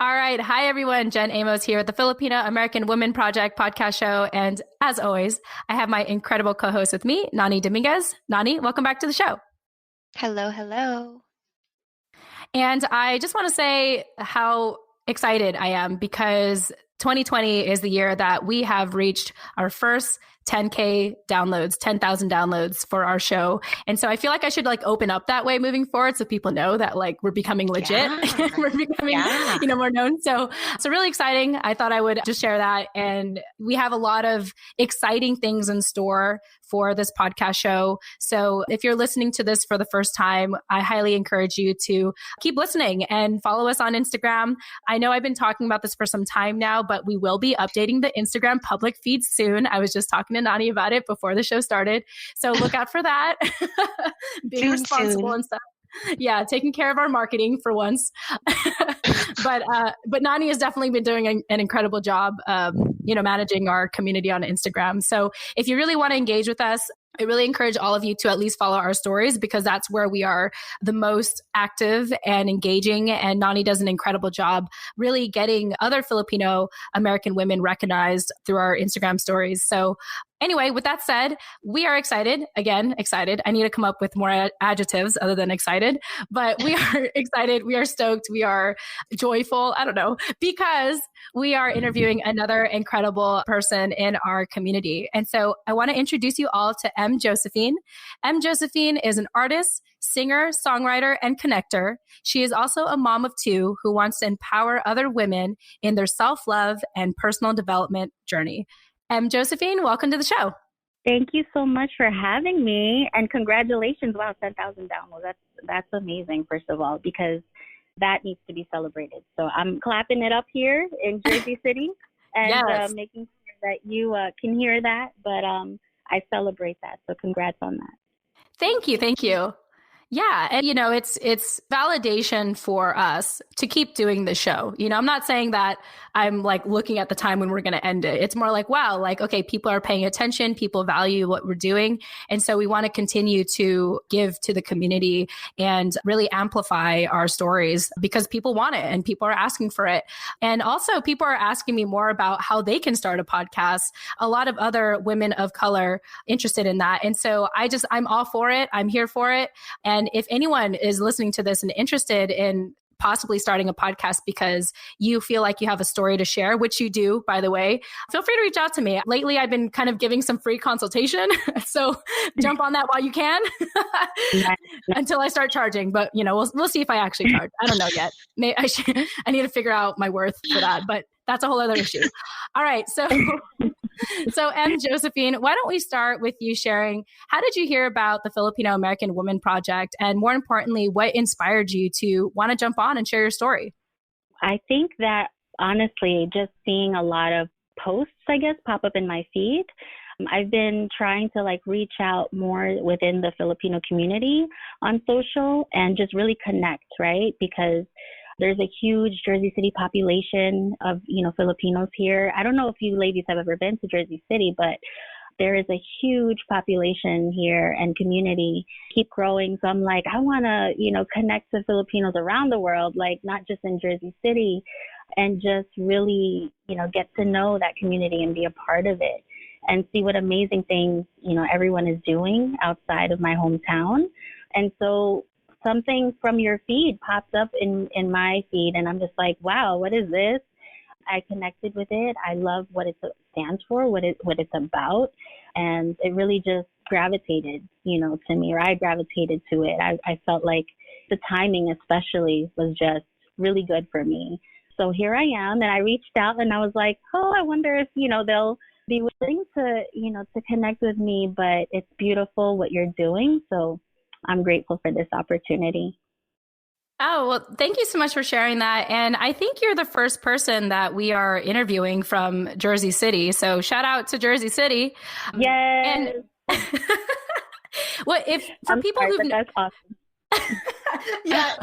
All right. Hi, everyone. Jen Amos here at the Filipino American Women Project podcast show. And as always, I have my incredible co-host with me, Nani Dominguez. Nani, welcome back to the show. Hello, hello. And I just want to say how excited I am because 2020 is the year that we have reached our first 10K downloads, 10,000 downloads for our show. And so I feel like I should open up that way moving forward so people know that we're becoming legit. Yeah. We're becoming, more known. So really exciting. I thought I would just share that. And we have a lot of exciting things in store for this podcast show. So if you're listening to this for the first time, I highly encourage you to keep listening and follow us on Instagram. I know I've been talking about this for some time now, but we will be updating the Instagram public feed soon. I was just talking to Nani about it before the show started. So look out for that. Being responsible and stuff. Yeah, taking care of our marketing for once. But Nani has definitely been doing an incredible job, managing our community on Instagram. So if you really want to engage with us, I really encourage all of you to at least follow our stories because that's where we are the most active and engaging. And Nani does an incredible job really getting other Filipino American women recognized through our Instagram stories. So anyway, with that said, we are excited. Again, excited. I need to come up with more adjectives other than excited, but we are excited. We are stoked. We are joyful. I don't know, because we are interviewing another incredible person in our community. And so I want to introduce you all to Josephine. Josephine is an artist, singer, songwriter, and connector. She is also a mom of two who wants to empower other women in their self-love and personal development journey. Josephine, welcome to the show. Thank you so much for having me, and congratulations. Wow, 10,000 downloads. That's amazing, first of all, because that needs to be celebrated. So I'm clapping it up here in Jersey City and making sure that you can hear that. But I celebrate that. So congrats on that. Thank you. Thank you. Yeah. And, it's validation for us to keep doing the show. I'm not saying that I'm looking at the time when we're going to end it. It's more wow, okay, people are paying attention. People value what we're doing. And so we want to continue to give to the community and really amplify our stories because people want it and people are asking for it. And also people are asking me more about how they can start a podcast. A lot of other women of color interested in that. And so I'm all for it. I'm here for it. And if anyone is listening to this and interested in possibly starting a podcast because you feel like you have a story to share, which you do, by the way, feel free to reach out to me. Lately, I've been kind of giving some free consultation. So jump on that while you can until I start charging. But, we'll see if I actually charge. I don't know yet. I need to figure out my worth for that, but that's a whole other issue. All right. So Josephine, why don't we start with you sharing, how did you hear about the Filipino American Women Project? And more importantly, what inspired you to want to jump on and share your story? I think that honestly, just seeing a lot of posts, I guess, pop up in my feed. I've been trying to reach out more within the Filipino community on social and just really connect, right? Because there's a huge Jersey City population of, Filipinos here. I don't know if you ladies have ever been to Jersey City, but there is a huge population here and community keep growing. So I'm I want to, connect to Filipinos around the world, not just in Jersey City, and just really, get to know that community and be a part of it and see what amazing things, everyone is doing outside of my hometown. And so something from your feed popped up in my feed, and I'm just wow, what is this? I connected with it. I love what it stands for, what it's about, and it really just gravitated, to me, or I gravitated to it. I felt like the timing especially was just really good for me. So here I am, and I reached out, and I was I wonder if, they'll be willing to, to connect with me, but it's beautiful what you're doing. So I'm grateful for this opportunity. Oh, well, thank you so much for sharing that. And I think you're the first person that we are interviewing from Jersey City. So shout out to Jersey City. Yes. And well, that's awesome. Yeah.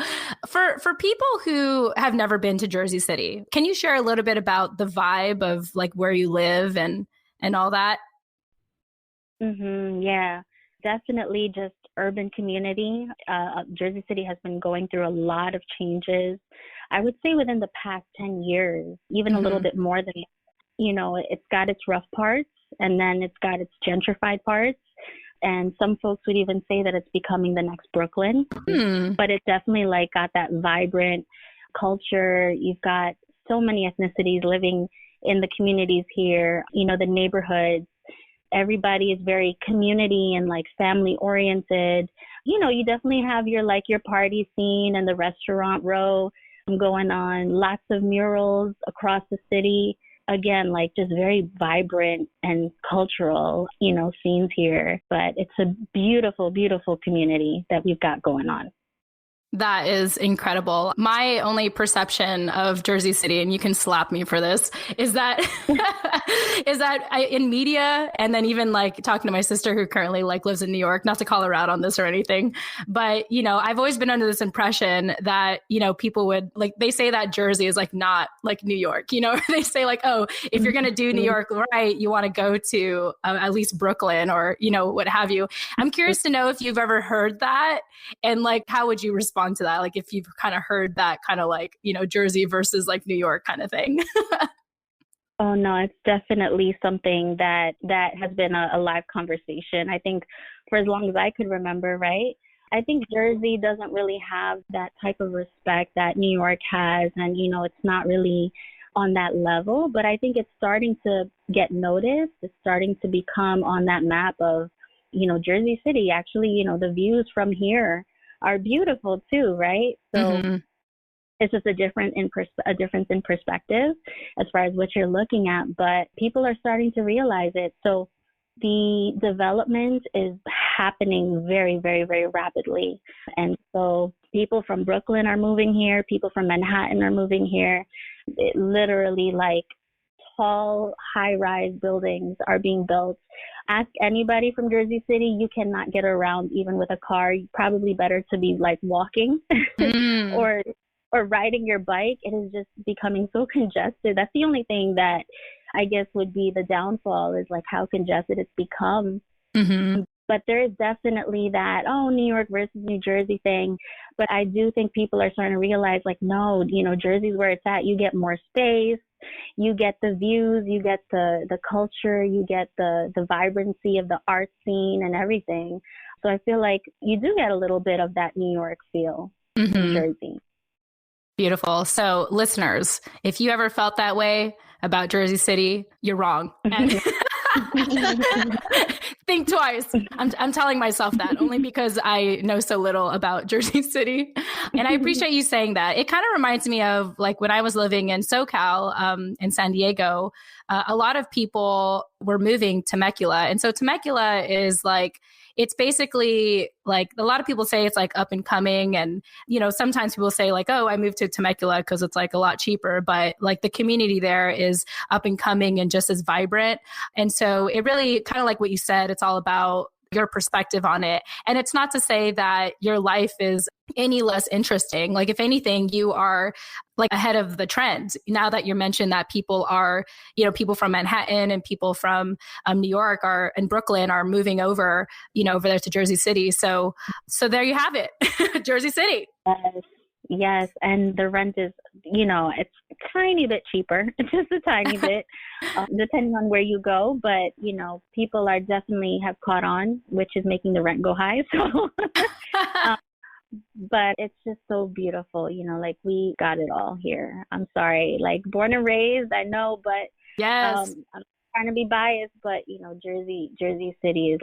For people who have never been to Jersey City, can you share a little bit about the vibe of where you live and all that? Yeah, definitely just urban community. Jersey City has been going through a lot of changes. I would say within the past 10 years, even a little bit more than, it's got its rough parts and then it's got its gentrified parts. And some folks would even say that it's becoming the next Brooklyn. But it definitely like got that vibrant culture. You've got so many ethnicities living in the communities here, the neighborhoods. Everybody is very community and like family oriented. You definitely have your party scene and the restaurant row going on, lots of murals across the city. Again, like just very vibrant and cultural, scenes here. But it's a beautiful, beautiful community that we've got going on. That is incredible. My only perception of Jersey City, and you can slap me for this, is that in media, and then even like talking to my sister who currently like lives in New York, not to call her out on this or anything, but I've always been under this impression that people would like, they say that Jersey is like not like New York, they say like, oh, if you're gonna do New York right, you want to go to at least Brooklyn or what have you. I'm curious to know if you've ever heard that, and like how would you respond to that? Like if you've kind of heard that kind of like, Jersey versus like New York kind of thing. Oh no, it's definitely something that has been a live conversation. I think for as long as I could remember, right? I think Jersey doesn't really have that type of respect that New York has. And, it's not really on that level, but I think it's starting to get noticed. It's starting to become on that map of, Jersey City. Actually, the views from here are beautiful too, right? So it's just a difference in perspective as far as what you're looking at, but people are starting to realize it. So the development is happening very, very, very rapidly. And so people from Brooklyn are moving here, people from Manhattan are moving here. It literally like tall, high-rise buildings are being built. Ask anybody from Jersey City, you cannot get around even with a car. Probably better to be like walking or riding your bike. It is just becoming so congested. That's the only thing that I guess would be the downfall is like how congested it's become. But there is definitely that, New York versus New Jersey thing. But I do think people are starting to realize like, no, Jersey's where it's at. You get more space. You get the views, you get the culture, you get the vibrancy of the art scene and everything. So I feel like you do get a little bit of that New York feel in Jersey. Beautiful. So listeners, if you ever felt that way about Jersey City, you're wrong. And think twice. I'm telling myself that only because I know so little about Jersey City. And I appreciate you saying that. It kind of reminds me of like when I was living in SoCal, in San Diego, a lot of people were moving to Temecula. And so Temecula is like, it's basically like a lot of people say it's like up and coming. And, sometimes people say like, oh, I moved to Temecula because it's like a lot cheaper. But like the community there is up and coming and just as vibrant. And so it really kind of like what you said, it's all about your perspective on it. And it's not to say that your life is any less interesting. Like if anything, you are like ahead of the trend. Now that you mentioned that people are, people from Manhattan and people from New York and Brooklyn are moving over, over there to Jersey City. So there you have it, Jersey City. Yes. And the rent is, it's a tiny bit cheaper, just a tiny bit, depending on where you go. But, people are definitely have caught on, which is making the rent go high. So, but it's just so beautiful, like we got it all here. I'm sorry, like born and raised, I know, but yes, I'm trying to be biased, but, Jersey City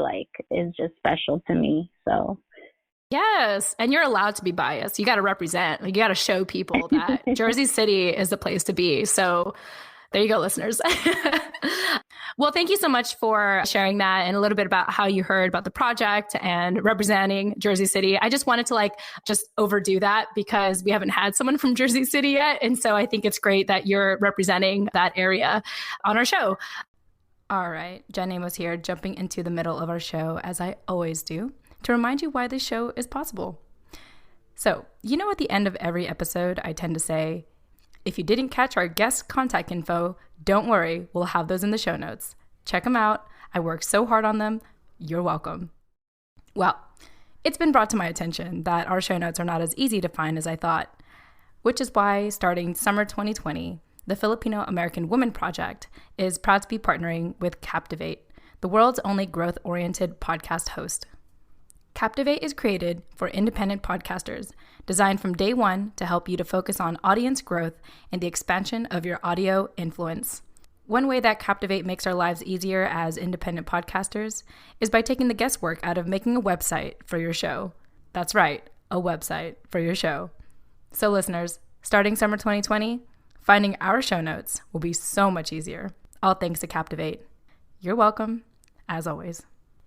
is just special to me. So. Yes. And you're allowed to be biased. You got to represent, like, you got to show people that Jersey City is the place to be. So there you go, listeners. Well, thank you so much for sharing that and a little bit about how you heard about the project and representing Jersey City. I just wanted to just overdo that because we haven't had someone from Jersey City yet. And so I think it's great that you're representing that area on our show. All right. Jen Amos here, jumping into the middle of our show as I always do, to remind you why this show is possible. So, at the end of every episode, I tend to say, if you didn't catch our guest contact info, don't worry, we'll have those in the show notes. Check them out. I worked so hard on them. You're welcome. Well, it's been brought to my attention that our show notes are not as easy to find as I thought. which is why starting summer 2020, the Filipino American Women Project is proud to be partnering with Captivate, the world's only growth-oriented podcast host. Captivate is created for independent podcasters, designed from day one to help you to focus on audience growth and the expansion of your audio influence. One way that Captivate makes our lives easier as independent podcasters is by taking the guesswork out of making a website for your show. That's right, a website for your show. So listeners, starting summer 2020, finding our show notes will be so much easier, all thanks to Captivate. You're welcome, as always.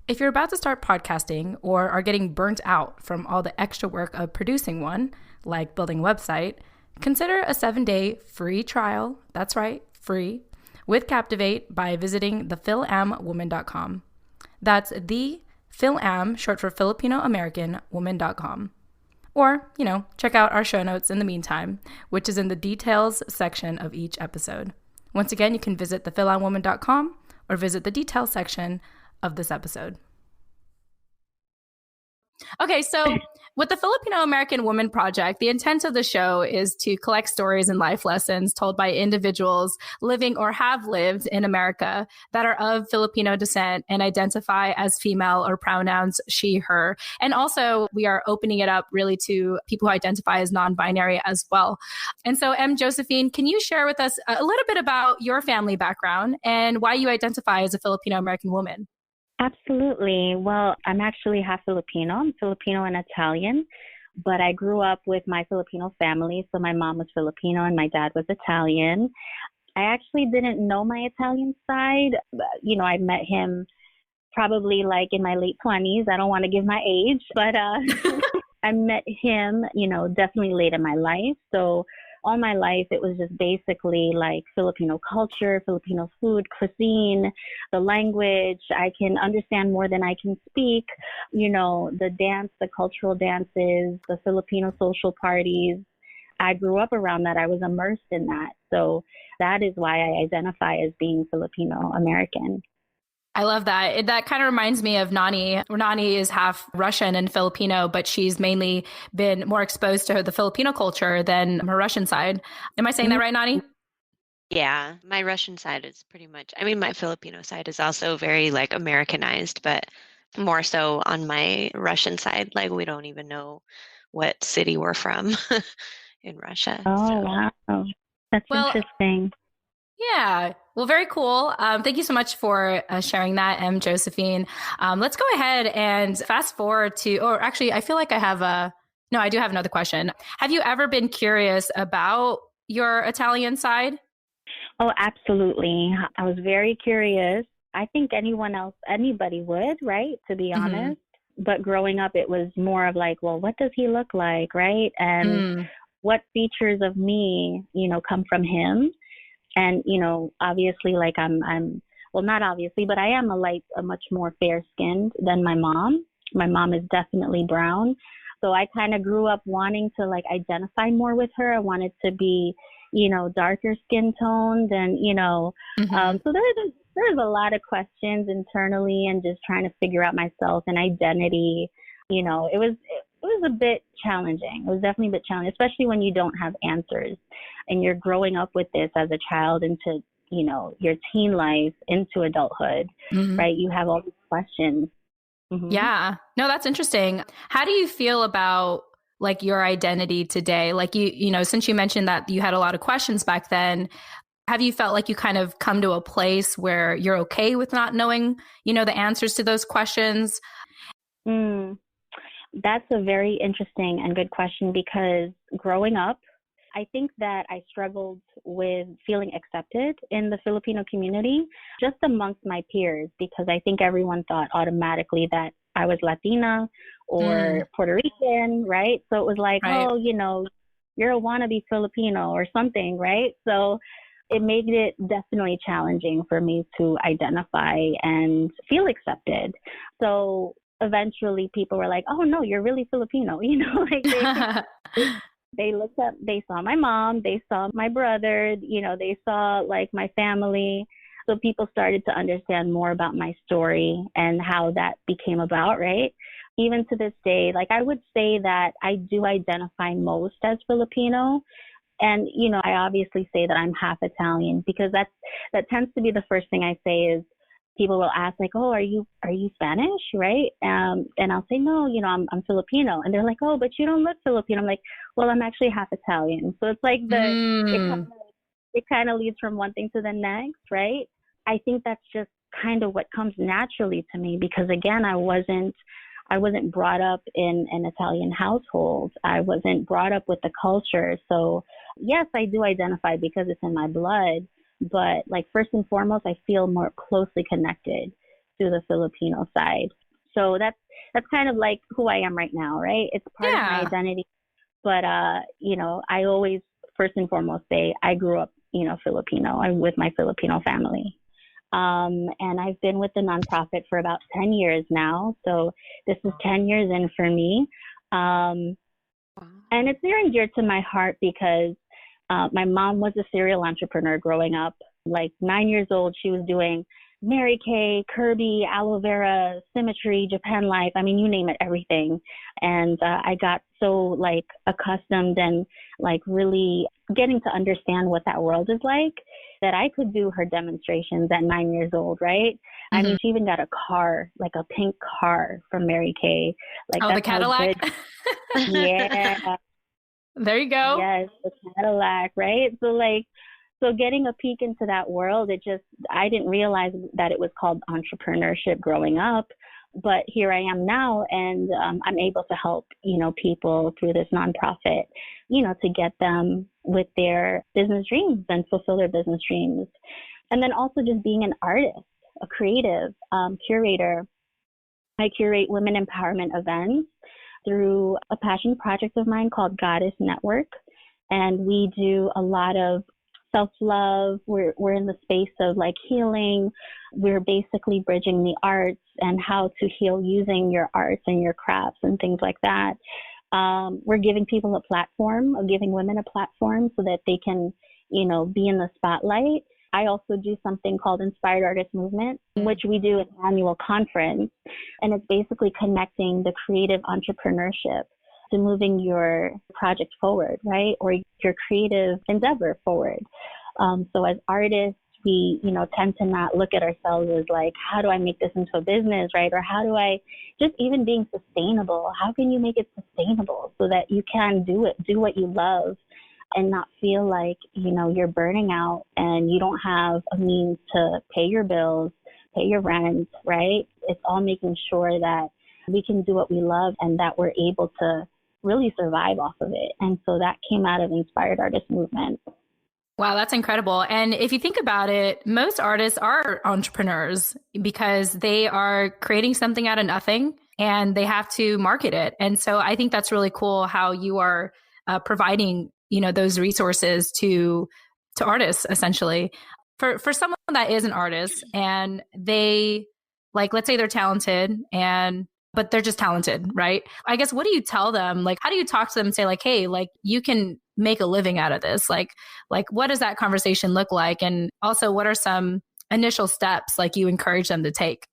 If you're about to start podcasting or are getting burnt out from all the extra work of producing one, like building a website, consider a 7-day free trial, that's right, free, with Captivate by visiting thefilamwoman.com. That's the Filam, short for Filipino American Woman.com. Or, check out our show notes in the meantime, which is in the details section of each episode. Once again, you can visit thefilamwoman.com or visit the details section of this episode. Okay, so with the Filipino American Women Project, the intent of the show is to collect stories and life lessons told by individuals living or have lived in America that are of Filipino descent and identify as female or pronouns she, her. And also, we are opening it up really to people who identify as non-binary as well. And so, Josephine, can you share with us a little bit about your family background and why you identify as a Filipino American woman? Absolutely. Well, I'm actually half Filipino. I'm Filipino and Italian, but I grew up with my Filipino family. So my mom was Filipino and my dad was Italian. I actually didn't know my Italian side. I met him probably like in my late 20s. I don't want to give my age, but I met him, definitely late in my life. So all my life, it was just basically like Filipino culture, Filipino food, cuisine, the language. I can understand more than I can speak. The dance, the cultural dances, the Filipino social parties. I grew up around that. I was immersed in that. So that is why I identify as being Filipino American. I love that. That kind of reminds me of Nani. Nani is half Russian and Filipino, but she's mainly been more exposed to the Filipino culture than her Russian side. Am I saying that right, Nani? Yeah, my Russian side is pretty much, my Filipino side is also very like Americanized, but more so on my Russian side. Like we don't even know what city we're from in Russia. Oh, wow. That's interesting. Yeah. Well, very cool. Thank you so much for sharing that, Josephine. Let's go ahead and fast forward or actually, I feel like I do have another question. Have you ever been curious about your Italian side? Oh, absolutely. I was very curious. I think anybody would, right? To be honest. But growing up, it was more of like, well, what does he look like, right? And what features of me, come from him? And, obviously, like not obviously, but I am a much more fair skinned than my mom. My mom is definitely brown. So I kind of grew up wanting to like identify more with her. I wanted to be, darker skin toned and, so there's a lot of questions internally and just trying to figure out myself and identity. It was a bit challenging. It was definitely a bit challenging, especially when you don't have answers and you're growing up with this as a child into, your teen life, into adulthood, right? You have all these questions. Yeah. No, that's interesting. How do you feel about like your identity today? Like since you mentioned that you had a lot of questions back then, have you felt like you kind of come to a place where you're okay with not knowing, the answers to those questions? That's a very interesting and good question because growing up, I think that I struggled with feeling accepted in the Filipino community, just amongst my peers, because I think everyone thought automatically that I was Latina or Puerto Rican, right? So it was like, oh, you're a wannabe Filipino or something, right? So it made it definitely challenging for me to identify and feel accepted. So eventually people were like, oh no, you're really Filipino, like they looked up, they saw my mom, they saw my brother, they saw like my family. So people started to understand more about my story and how that became about, right? Even to this day, like I would say that I do identify most as Filipino, And, I obviously say that I'm half Italian because that tends to be the first thing I say is people will ask like, oh, are you Spanish? Right. And I'll say, no, I'm Filipino. And they're like, oh, but you don't look Filipino. I'm like, well, I'm actually half Italian. So it's like it kind of leads from one thing to the next. Right. I think that's just kind of what comes naturally to me because again, I wasn't brought up in an Italian household. I wasn't brought up with the culture. So yes, I do identify because it's in my blood. But like first and foremost, I feel more closely connected to the Filipino side. So that's kind of like who I am right now, right? It's part of my identity. But, I always first and foremost say I grew up, Filipino. I'm with my Filipino family. And I've been with the nonprofit for about 10 years now. So this is 10 years in for me. And it's near and dear to my heart because my mom was a serial entrepreneur growing up. Like 9 years old, she was doing Mary Kay, Kirby, aloe vera, Symmetry, Japan Life. I mean, you name it, everything. And I got so like accustomed and like really getting to understand what that world is like that I could do her demonstrations at 9 years old, right? Mm-hmm. I mean, she even got a car, like a pink car from Mary Kay. Like the Cadillac? Yeah. There you go. Yes, the Cadillac, right? So getting a peek into that world, I didn't realize that it was called entrepreneurship growing up, but here I am now and I'm able to help, people through this nonprofit, to get them with their business dreams and fulfill their business dreams. And then also just being an artist, a creative curator. I curate women empowerment events through a passion project of mine called Goddess Network. And we do a lot of self-love. We're in the space of like healing. We're basically bridging the arts and how to heal using your arts and your crafts and things like that. We're giving people a platform, giving women a platform so that they can, be in the spotlight. I also do something called Inspired Artist Movement, which we do an annual conference. And it's basically connecting the creative entrepreneurship to moving your project forward, right? Or your creative endeavor forward. So as artists, we, tend to not look at ourselves as like, how do I make this into a business, right? Or how do I just even being sustainable? How can you make it sustainable so that you can do what you love and not feel like, you're burning out and you don't have a means to pay your bills, pay your rent, right? It's all making sure that we can do what we love and that we're able to really survive off of it. And so that came out of Inspired Artist Movement. Wow, that's incredible. And if you think about it, most artists are entrepreneurs because they are creating something out of nothing and they have to market it. And so I think that's really cool how you are providing, those resources to artists, essentially. For someone that is an artist and they, like, let's say they're talented but they're just talented, right? I guess, what do you tell them? Like, how do you talk to them and say like, hey, like you can make a living out of this? Like what does that conversation look like? And also what are some initial steps like you encourage them to take?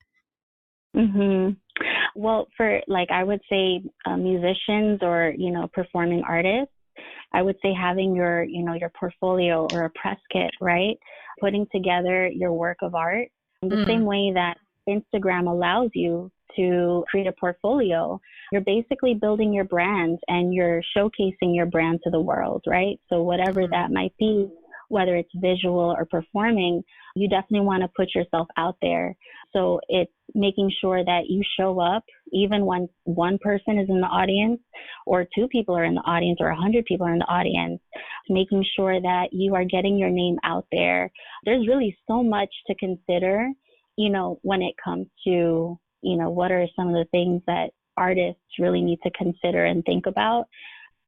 Mm-hmm. Well, for I would say musicians or, performing artists, I would say having your portfolio or a press kit, right? Putting together your work of art the same way that Instagram allows you to create a portfolio. You're basically building your brand and you're showcasing your brand to the world, right? So whatever that might be, whether it's visual or performing, you definitely want to put yourself out there. So it's making sure that you show up even when one person is in the audience or two people are in the audience or 100 people are in the audience, making sure that you are getting your name out there. There's really so much to consider, when it comes to, what are some of the things that artists really need to consider and think about.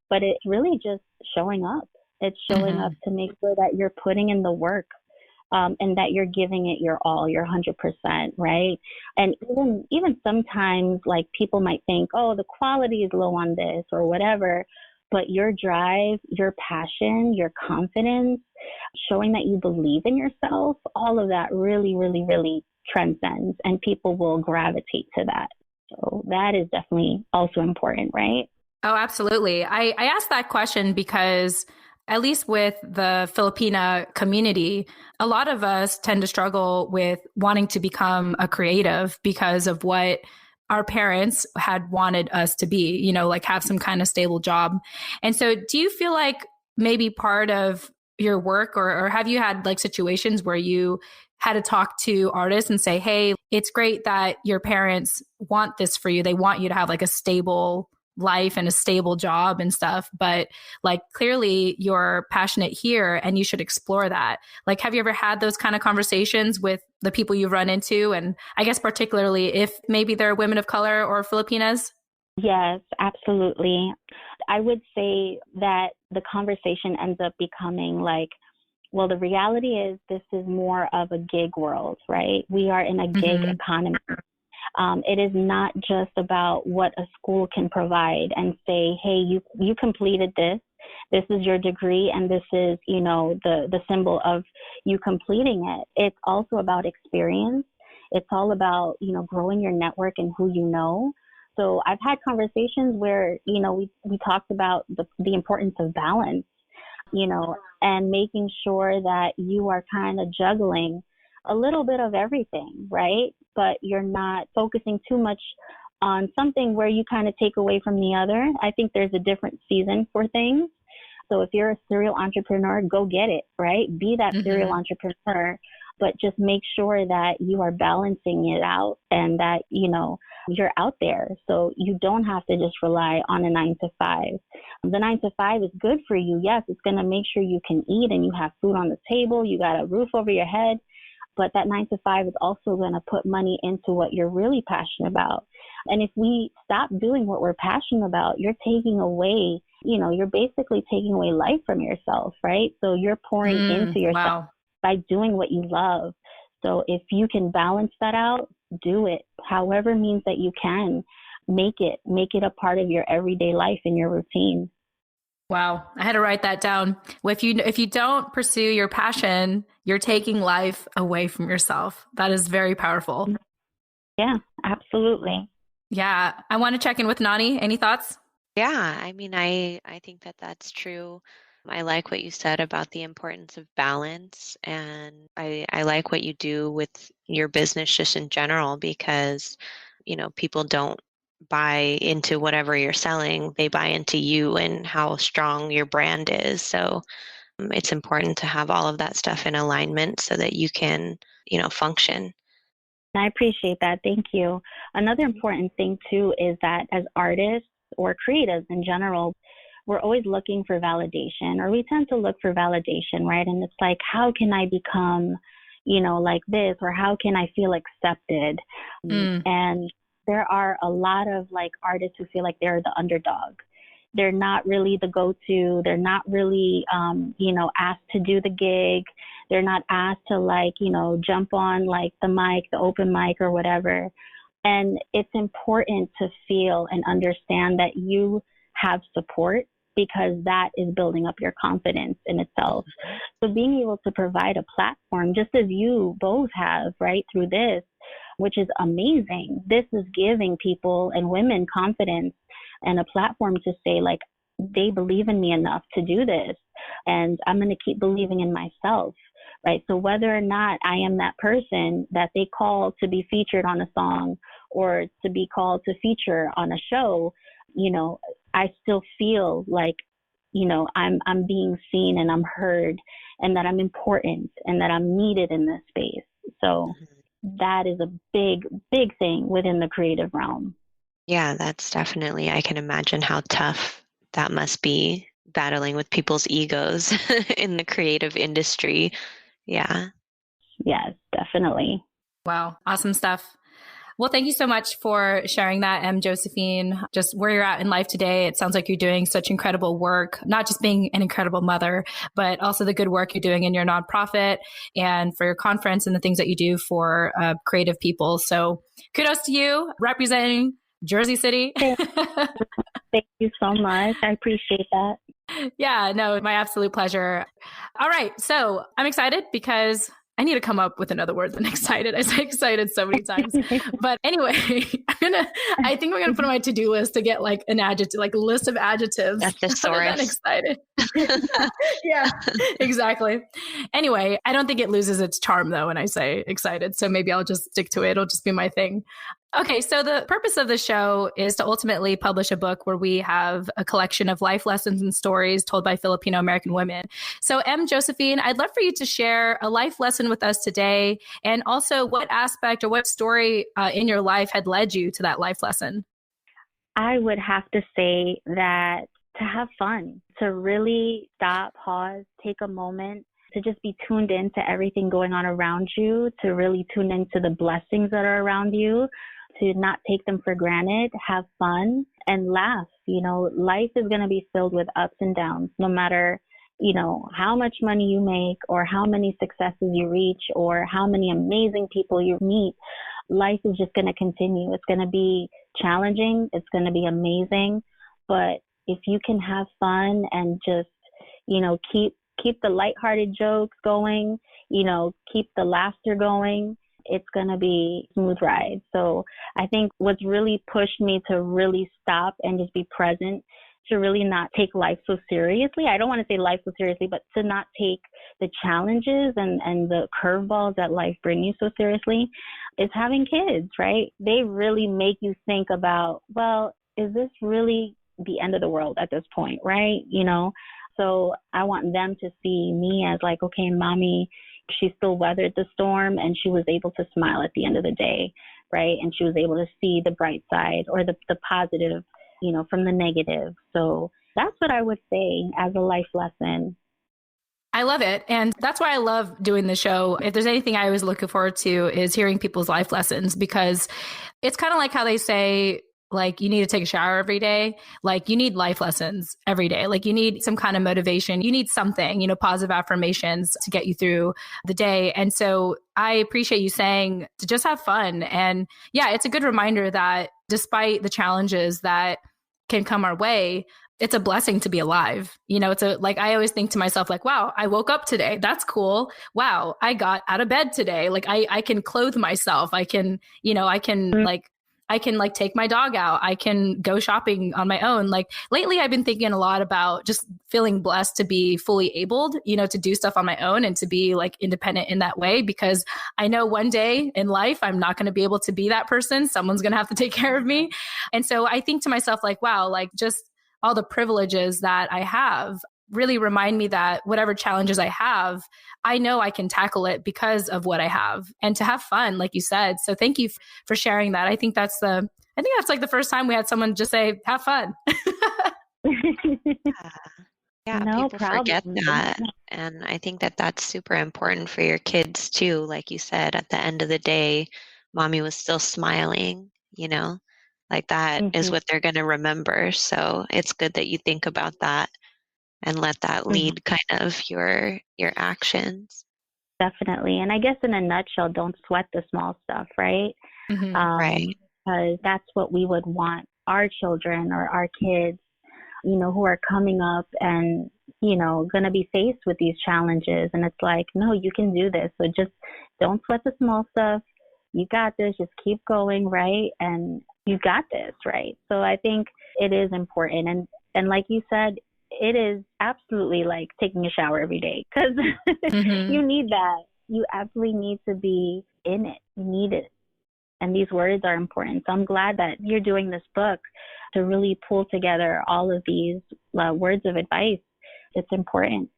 But it's really just showing up. It's showing up to make sure that you're putting in the work and that you're giving it your all, your 100%, right? And even sometimes, like, people might think, oh, the quality is low on this or whatever, but your drive, your passion, your confidence, showing that you believe in yourself, all of that really, really, really transcends, and people will gravitate to that. So that is definitely also important, right? Oh, absolutely. I asked that question because at least with the Filipina community, a lot of us tend to struggle with wanting to become a creative because of what our parents had wanted us to be, like have some kind of stable job. And so do you feel like maybe part of your work or have you had like situations where you had to talk to artists and say, hey, it's great that your parents want this for you. They want you to have like a stable life and a stable job and stuff. But like clearly you're passionate here and you should explore that. Like, have you ever had those kind of conversations with the people you've run into? And I guess particularly if maybe they're women of color or Filipinas? Yes, absolutely. I would say that the conversation ends up becoming like, well, the reality is this is more of a gig world, right? We are in a gig economy. It is not just about what a school can provide and say, hey, you completed this. This is your degree, and this is, the symbol of you completing it. It's also about experience. It's all about, growing your network and who you know. So I've had conversations where, we talked about the importance of balance, and making sure that you are kind of juggling a little bit of everything, right? But you're not focusing too much on something where you kind of take away from the other. I think there's a different season for things. So if you're a serial entrepreneur, go get it, right? Be that serial entrepreneur, but just make sure that you are balancing it out and that, you're out there. So you don't have to just rely on a 9-to-5. The 9-to-5 is good for you. Yes, it's going to make sure you can eat and you have food on the table. You got a roof over your head. But that 9-to-5 is also going to put money into what you're really passionate about. And if we stop doing what we're passionate about, you're taking away, you're basically taking away life from yourself, right? So you're pouring into yourself by doing what you love. So if you can balance that out, do it. However means that you can, make it a part of your everyday life and your routine. Wow. I had to write that down. Well, if you don't pursue your passion, you're taking life away from yourself. That is very powerful. Yeah, absolutely. Yeah. I want to check in with Nani. Any thoughts? Yeah, I mean, I think that that's true. I like what you said about the importance of balance, and I like what you do with your business just in general because, people don't buy into whatever you're selling. They buy into you and how strong your brand is. So it's important to have all of that stuff in alignment so that you can, function. I appreciate that. Thank you. Another important thing too is that as artists or creatives in general, we're always looking for validation, or we tend to look for validation, right? And it's like, how can I become, like this, or how can I feel accepted? And there are a lot of like artists who feel like they're the underdog. They're not really the go-to. They're not really, asked to do the gig. They're not asked to jump on like the mic, the open mic or whatever. And it's important to feel and understand that you have support, because that is building up your confidence in itself. So being able to provide a platform, just as you both have, right, through this, which is amazing. This is giving people and women confidence and a platform to say, like, they believe in me enough to do this, and I'm going to keep believing in myself, right? So whether or not I am that person that they call to be featured on a song or to be called to feature on a show, I still feel like, I'm being seen and I'm heard, and that I'm important and that I'm needed in this space. So that is a big, big thing within the creative realm. Yeah, that's definitely, I can imagine how tough that must be, battling with people's egos in the creative industry. Yeah. Yes, definitely. Wow. Awesome stuff. Well, thank you so much for sharing that, Josephine, just where you're at in life today. It sounds like you're doing such incredible work, not just being an incredible mother, but also the good work you're doing in your nonprofit and for your conference and the things that you do for creative people. So kudos to you representing Jersey City. Thank you so much. I appreciate that. Yeah, no, my absolute pleasure. All right. So I'm excited because I need to come up with another word than excited. I say excited so many times. But anyway, I think I'm gonna put on my to-do list to get like an adjective, like a list of adjectives. A thesaurus. I'm excited. Yeah, exactly. Anyway, I don't think it loses its charm though when I say excited. So maybe I'll just stick to it. It'll just be my thing. Okay, so the purpose of the show is to ultimately publish a book where we have a collection of life lessons and stories told by Filipino American women. So, Josephine, I'd love for you to share a life lesson with us today, and also what aspect or what story in your life had led you to that life lesson. I would have to say that to have fun, to really stop, pause, take a moment, to just be tuned into everything going on around you, to really tune into the blessings that are around you, to not take them for granted, have fun, and laugh. You know, life is going to be filled with ups and downs, no matter, you know, how much money you make or how many successes you reach or how many amazing people you meet. Life is just going to continue. It's going to be challenging. It's going to be amazing. But if you can have fun and just, you know, keep the lighthearted jokes going, you know, keep the laughter going, it's going to be a smooth ride. So I think what's really pushed me to really stop and just be present, to really not take life so seriously. I don't want to say life so seriously, but to not take the challenges and the curveballs that life brings you so seriously, is having kids, right? They really make you think about, well, is this really the end of the world at this point, right? You know, so I want them to see me as like, okay, mommy, she still weathered the storm and she was able to smile at the end of the day, right? And she was able to see the bright side or the positive, you know, from the negative. So that's what I would say as a life lesson. I love it. And that's why I love doing the show. If there's anything I always look forward to is hearing people's life lessons, because it's kind of like how they say, like, you need to take a shower every day. Like, you need life lessons every day. Like, you need some kind of motivation. You need something, you know, positive affirmations to get you through the day. And so I appreciate you saying to just have fun. And yeah, it's a good reminder that despite the challenges that can come our way, it's a blessing to be alive. You know, like, I always think to myself, like, wow, I woke up today. That's cool. Wow, I got out of bed today. Like, I can clothe myself. I can, you know, I can take my dog out. I can go shopping on my own. Like, lately I've been thinking a lot about just feeling blessed to be fully abled, you know, to do stuff on my own and to be like independent in that way, because I know one day in life, I'm not going to be able to be that person. Someone's going to have to take care of me. And so I think to myself, like, wow, like, just all the privileges that I have really remind me that whatever challenges I have, I know I can tackle it because of what I have, and to have fun, like you said. So thank you for sharing that. I think that's like the first time we had someone just say, have fun. Yeah, No people problem. forget that. And I think that that's super important for your kids too. Like you said, at the end of the day, mommy was still smiling, you know, like that is what they're going to remember. So it's good that you think about that and let that lead kind of your actions. Definitely. And I guess in a nutshell, don't sweat the small stuff, right? Right. Because that's what we would want our children or our kids, you know, who are coming up and, you know, going to be faced with these challenges. And it's like, no, you can do this. So just don't sweat the small stuff. You got this. Just keep going, right? And you got this, right? So I think it is important. And like you said, it is absolutely like taking a shower every day, because you need that. You absolutely need to be in it. You need it. And these words are important. So I'm glad that you're doing this book to really pull together all of these words of advice. It's important.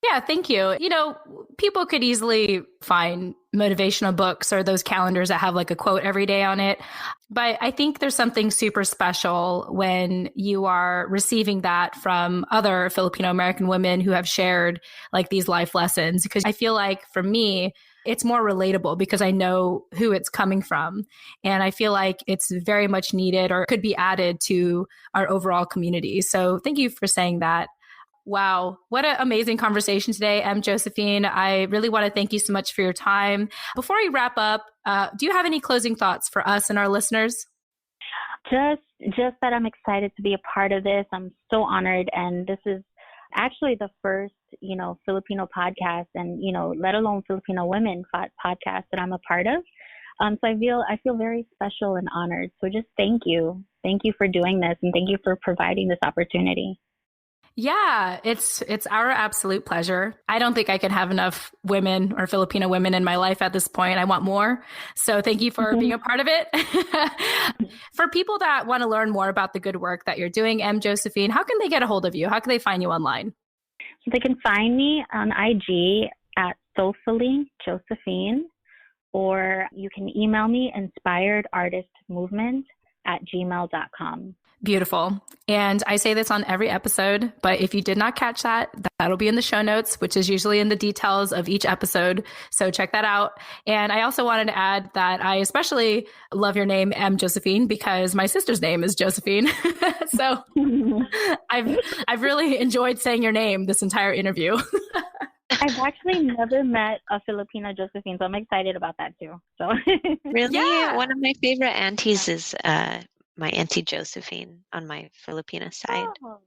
Yeah, thank you. You know, people could easily find motivational books or those calendars that have like a quote every day on it. But I think there's something super special when you are receiving that from other Filipino American women who have shared like these life lessons. Because I feel like for me, it's more relatable because I know who it's coming from. And I feel like it's very much needed or could be added to our overall community. So thank you for saying that. Wow. What an amazing conversation today, Josephine. I really want to thank you so much for your time. Before we wrap up, do you have any closing thoughts for us and our listeners? Just that I'm excited to be a part of this. I'm so honored. And this is actually the first, you know, Filipino podcast and, you know, let alone Filipino women podcast that I'm a part of. So I feel very special and honored. So just thank you. Thank you for doing this, and thank you for providing this opportunity. Yeah, it's our absolute pleasure. I don't think I could have enough women or Filipino women in my life at this point. I want more. So thank you for being a part of it. For people that want to learn more about the good work that you're doing, Josephine, how can they get a hold of you? How can they find you online? So they can find me on IG at Soulfully Josephine, or you can email me inspiredartistmovement@gmail.com. Beautiful. And I say this on every episode, but if you did not catch that, that'll be in the show notes, which is usually in the details of each episode. So check that out. And I also wanted to add that I especially love your name, Josephine, because my sister's name is Josephine. So I've really enjoyed saying your name this entire interview. I've actually never met a Filipina Josephine, so I'm excited about that too. So Really? Yeah. One of my favorite aunties is my auntie Josephine on my Filipino side. Oh,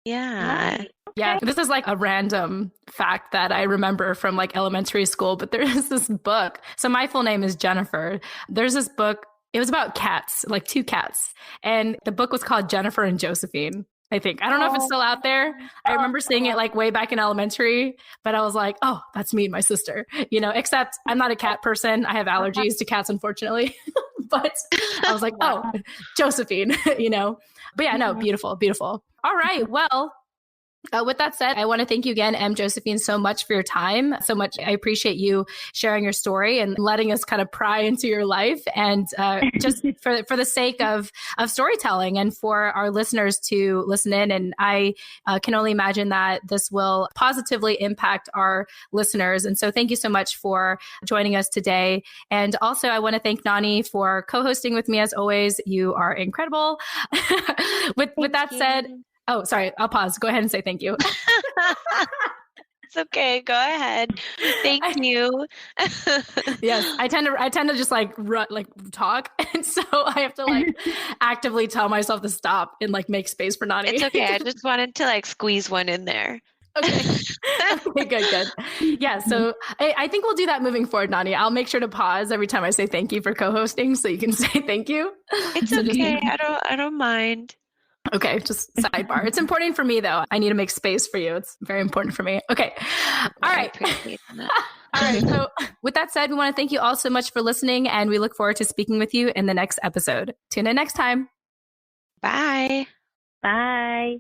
Yeah. nice. Yeah, this is like a random fact that I remember from like elementary school, but there is this book. So my full name is Jennifer. There's this book. It was about cats, like 2 cats. And the book was called Jennifer and Josephine, I think. I don't know if it's still out there. I remember seeing it like way back in elementary, but I was like, oh, that's me and my sister, except I'm not a cat person. I have allergies to cats, unfortunately. But I was like, oh, Josephine, But yeah, no, beautiful, beautiful. All right. Well, with that said, I want to thank you again, Josephine, so much for your time. So much. I appreciate you sharing your story and letting us kind of pry into your life. And just for the sake of storytelling and for our listeners to listen in. And I can only imagine that this will positively impact our listeners. And so thank you so much for joining us today. And also, I want to thank Nani for co-hosting with me as always. You are incredible. With that said, oh, sorry. I'll pause. Go ahead and say thank you. It's okay. Go ahead. Thank you. Yes, I tend to just talk, and so I have to actively tell myself to stop and make space for Nani. It's okay. I just wanted to squeeze one in there. Okay. Okay, good. Yeah, so I think we'll do that moving forward, Nani. I'll make sure to pause every time I say thank you for co-hosting, so you can say thank you. It's okay. I don't mind. Okay, just sidebar. It's important for me, though. I need to make space for you. It's very important for me. Okay. All right. I appreciate that. All right. So with that said, we want to thank you all so much for listening, and we look forward to speaking with you in the next episode. Tune in next time. Bye. Bye.